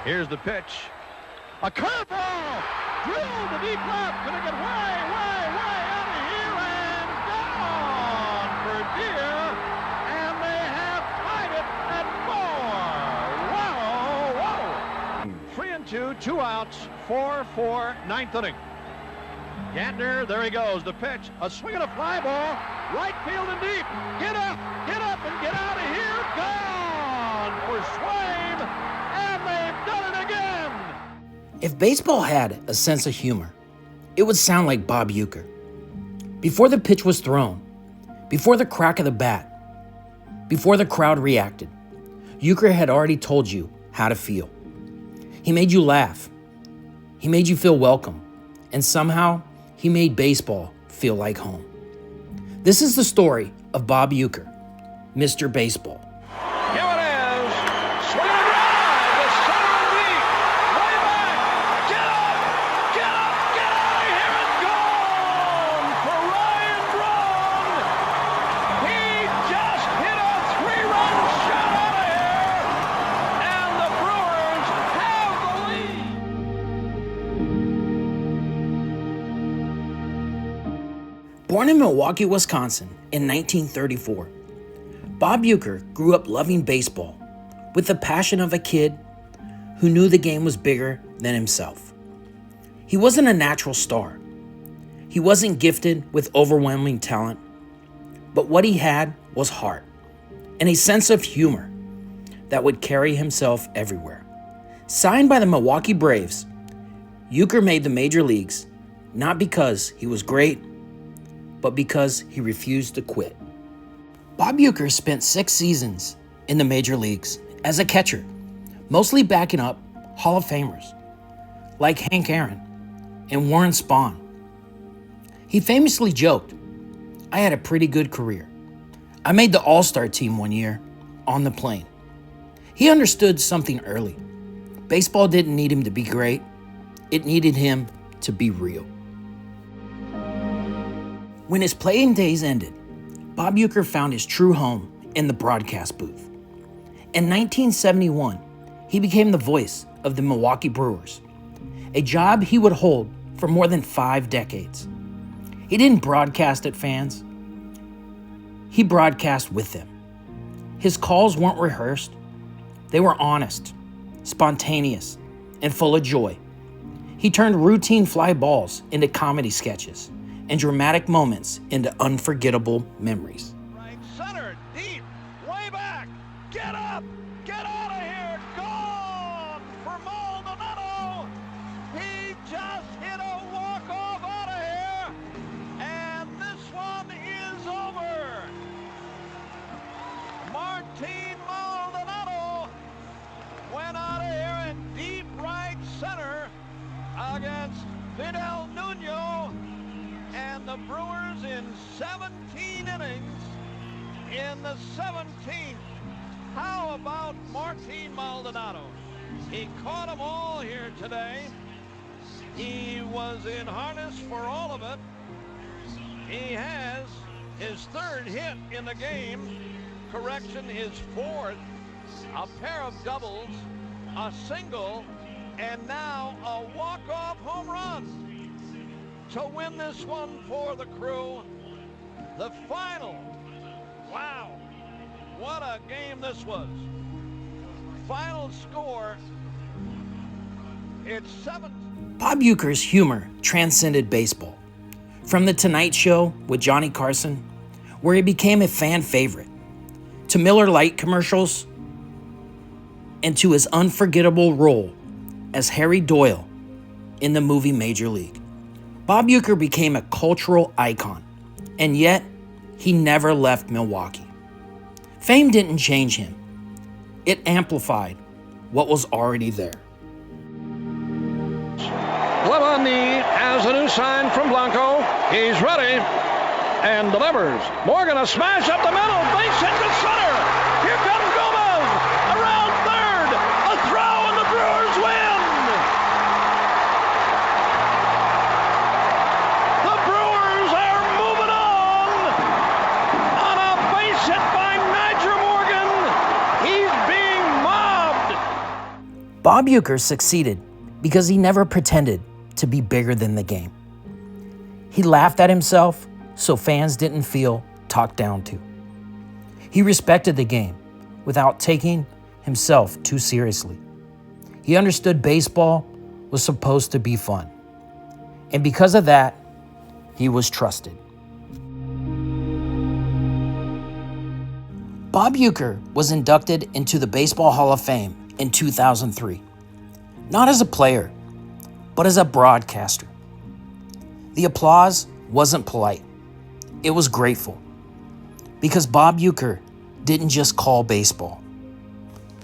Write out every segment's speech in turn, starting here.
Here's the pitch. A curveball! Drilled to deep left. Gonna get way out of here and gone for deer. And they have tied it at 4. Wow! 3-2, 2 outs, 4-4, ninth inning. Gantner, there he goes. The pitch, a swing and a fly ball, right field and deep. Get up, and get out of here. Gone for Swain, and they've done it again. If baseball had a sense of humor, it would sound like Bob Uecker. Before the pitch was thrown, before the crack of the bat, before the crowd reacted, Uecker had already told you how to feel. He made you laugh. He made you feel welcome. And somehow, he made baseball feel like home. This is the story of Bob Uecker, Mr. Baseball. Here it is. Swing and drive to center deep. Way back. Get up. Get out of here and gone for Ryan Braun. He just hit a 3-run shot out of here. And the Brewers have the lead. Born in Milwaukee, Wisconsin in 1934, Bob Uecker grew up loving baseball with the passion of a kid who knew the game was bigger than himself. He wasn't a natural star. He wasn't gifted with overwhelming talent, but what he had was heart and a sense of humor that would carry himself everywhere. Signed by the Milwaukee Brewers, Uecker made the major leagues not because he was great, but because he refused to quit. Bob Uecker spent 6 seasons in the major leagues as a catcher, mostly backing up Hall of Famers like Hank Aaron and Warren Spahn. He famously joked, "I had a pretty good career. I made the All-Star team one year on the plane." He understood something early. Baseball didn't need him to be great. It needed him to be real. When his playing days ended, Bob Uecker found his true home in the broadcast booth. In 1971, he became the voice of the Milwaukee Brewers, a job he would hold for more than 5 decades. He didn't broadcast at fans. He broadcast with them. His calls weren't rehearsed. They were honest, spontaneous, and full of joy. He turned routine fly balls into comedy sketches and dramatic moments into unforgettable memories. Right center, deep, way back. Get up, get out of here. Gone for Maldonado. He just hit a walk-off out of here, and this one is over. Martin Maldonado went out of here in deep right center against Fidel Nuno. And the Brewers in 17 innings, in the 17th. How about Martin Maldonado? He caught them all here today. He was in harness for all of it. He has his 3rd hit in the game. Correction, his 4th. A pair of doubles, a single, and now a walk-off home run to win this one for the Crew. The final. Wow, what a game this was. Final score, it's 7. Bob Uecker's humor transcended baseball. From The Tonight Show with Johnny Carson, where he became a fan favorite, to Miller Lite commercials, and to his unforgettable role as Harry Doyle in the movie Major League. Bob Uecker became a cultural icon, and yet he never left Milwaukee. Fame didn't change him. It amplified what was already there. Glove on knee has a new sign from Blanco. He's ready and delivers. Morgan, a smash up the middle. Base hit to center. Here comes Gomez. Around third. A throw and the Brewers win. The Brewers are moving on a base hit by Nigel Morgan. He's being mobbed. Bob Uecker succeeded because he never pretended to be bigger than the game. He laughed at himself so fans didn't feel talked down to. He respected the game without taking himself too seriously. He understood baseball was supposed to be fun. And because of that, he was trusted. Bob Uecker was inducted into the Baseball Hall of Fame in 2003, not as a player, but as a broadcaster. The applause wasn't polite. It was grateful, because Bob Uecker didn't just call baseball.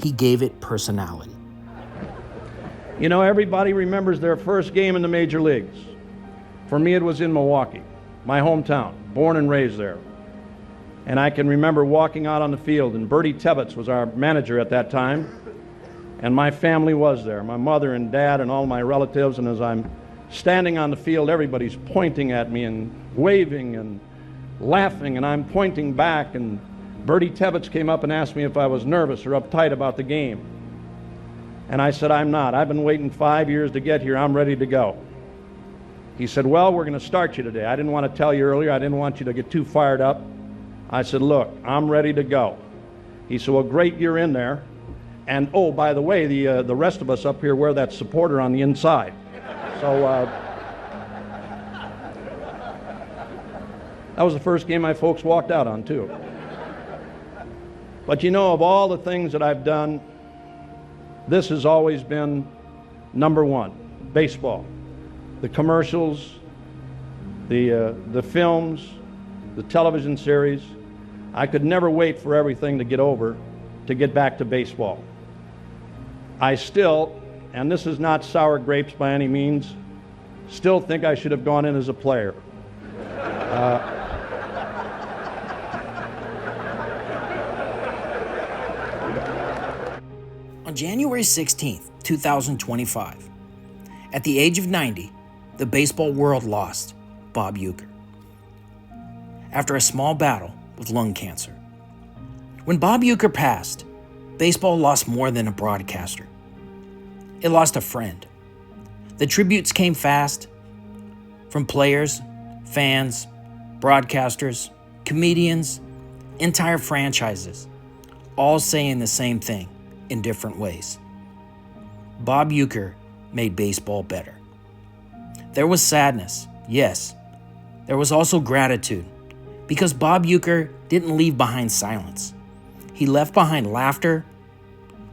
He gave it personality. You know, everybody remembers their first game in the major leagues. For me, it was in Milwaukee, my hometown, born and raised there. And I can remember walking out on the field, and Bertie Tebbetts was our manager at that time, and my family was there, my mother and dad and all my relatives, and as I'm standing on the field, everybody's pointing at me and waving and laughing, and I'm pointing back, and Bertie Tebbetts came up and asked me if I was nervous or uptight about the game. And I said, I'm not. I've been waiting 5 years to get here. I'm ready to go. He said, well, we're going to start you today. I didn't want to tell you earlier. I didn't want you to get too fired up. I said, look, I'm ready to go. He said, well, great, you're in there. And, oh, by the way, the rest of us up here wear that supporter on the inside. So that was the first game my folks walked out on, too. But you know, of all the things that I've done, this has always been number one, baseball. The commercials, the films, the television series. I could never wait for everything to get over to get back to baseball. I still, and this is not sour grapes by any means, still think I should have gone in as a player. On January 16th, 2025, at the age of 90, the baseball world lost Bob Uecker after a small battle with lung cancer. When Bob Uecker passed, baseball lost more than a broadcaster. It lost a friend. The tributes came fast from players, fans, broadcasters, comedians, entire franchises, all saying the same thing in different ways. Bob Uecker made baseball better. There was sadness, yes. There was also gratitude, because Bob Uecker didn't leave behind silence. He left behind laughter,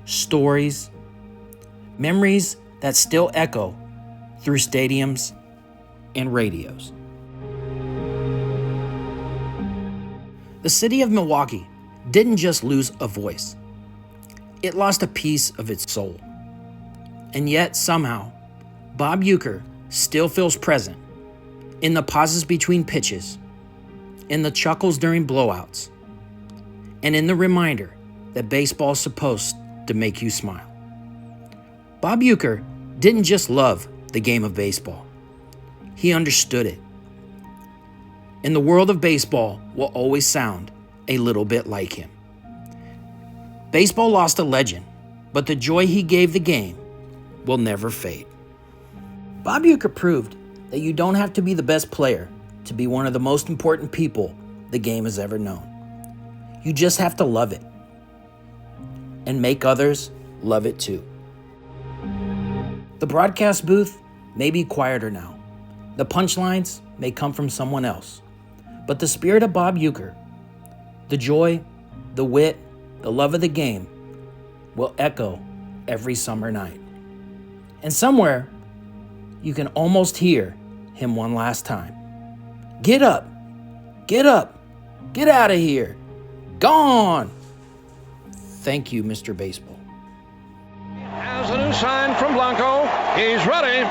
stories, memories that still echo through stadiums and radios. The city of Milwaukee didn't just lose a voice. It lost a piece of its soul. And yet, somehow, Bob Uecker still feels present in the pauses between pitches, in the chuckles during blowouts, and in the reminder that baseball is supposed to make you smile. Bob Uecker didn't just love the game of baseball. He understood it. And the world of baseball will always sound a little bit like him. Baseball lost a legend, but the joy he gave the game will never fade. Bob Uecker proved that you don't have to be the best player to be one of the most important people the game has ever known. You just have to love it and make others love it too. The broadcast booth may be quieter now. The punchlines may come from someone else. But the spirit of Bob Uecker, the joy, the wit, the love of the game, will echo every summer night. And somewhere, you can almost hear him one last time. Get up, get up, get out of here, gone. Thank you, Mr. Baseball. Has a new sign from Blanco. He's ready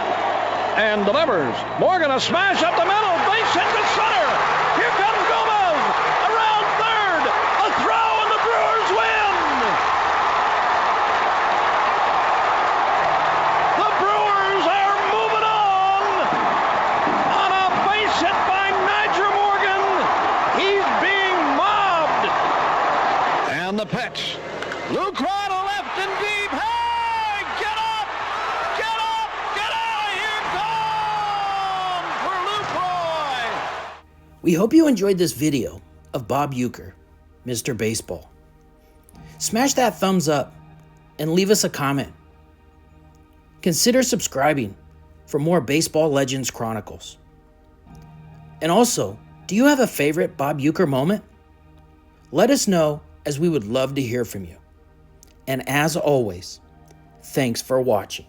and delivers. Morgan, a smash up the middle, base hit to center. Here comes Gomez, around third, a throw, and the Brewers win. The Brewers are moving on a base hit by Niger Morgan. He's being mobbed. And the pitch. Luke Rod left and deep. Hey, get on! We hope you enjoyed this video of Bob Uecker, Mr. Baseball. Smash that thumbs up and leave us a comment. Consider subscribing for more Baseball Legends Chronicles. And also, do you have a favorite Bob Uecker moment? Let us know, as we would love to hear from you. And as always, thanks for watching.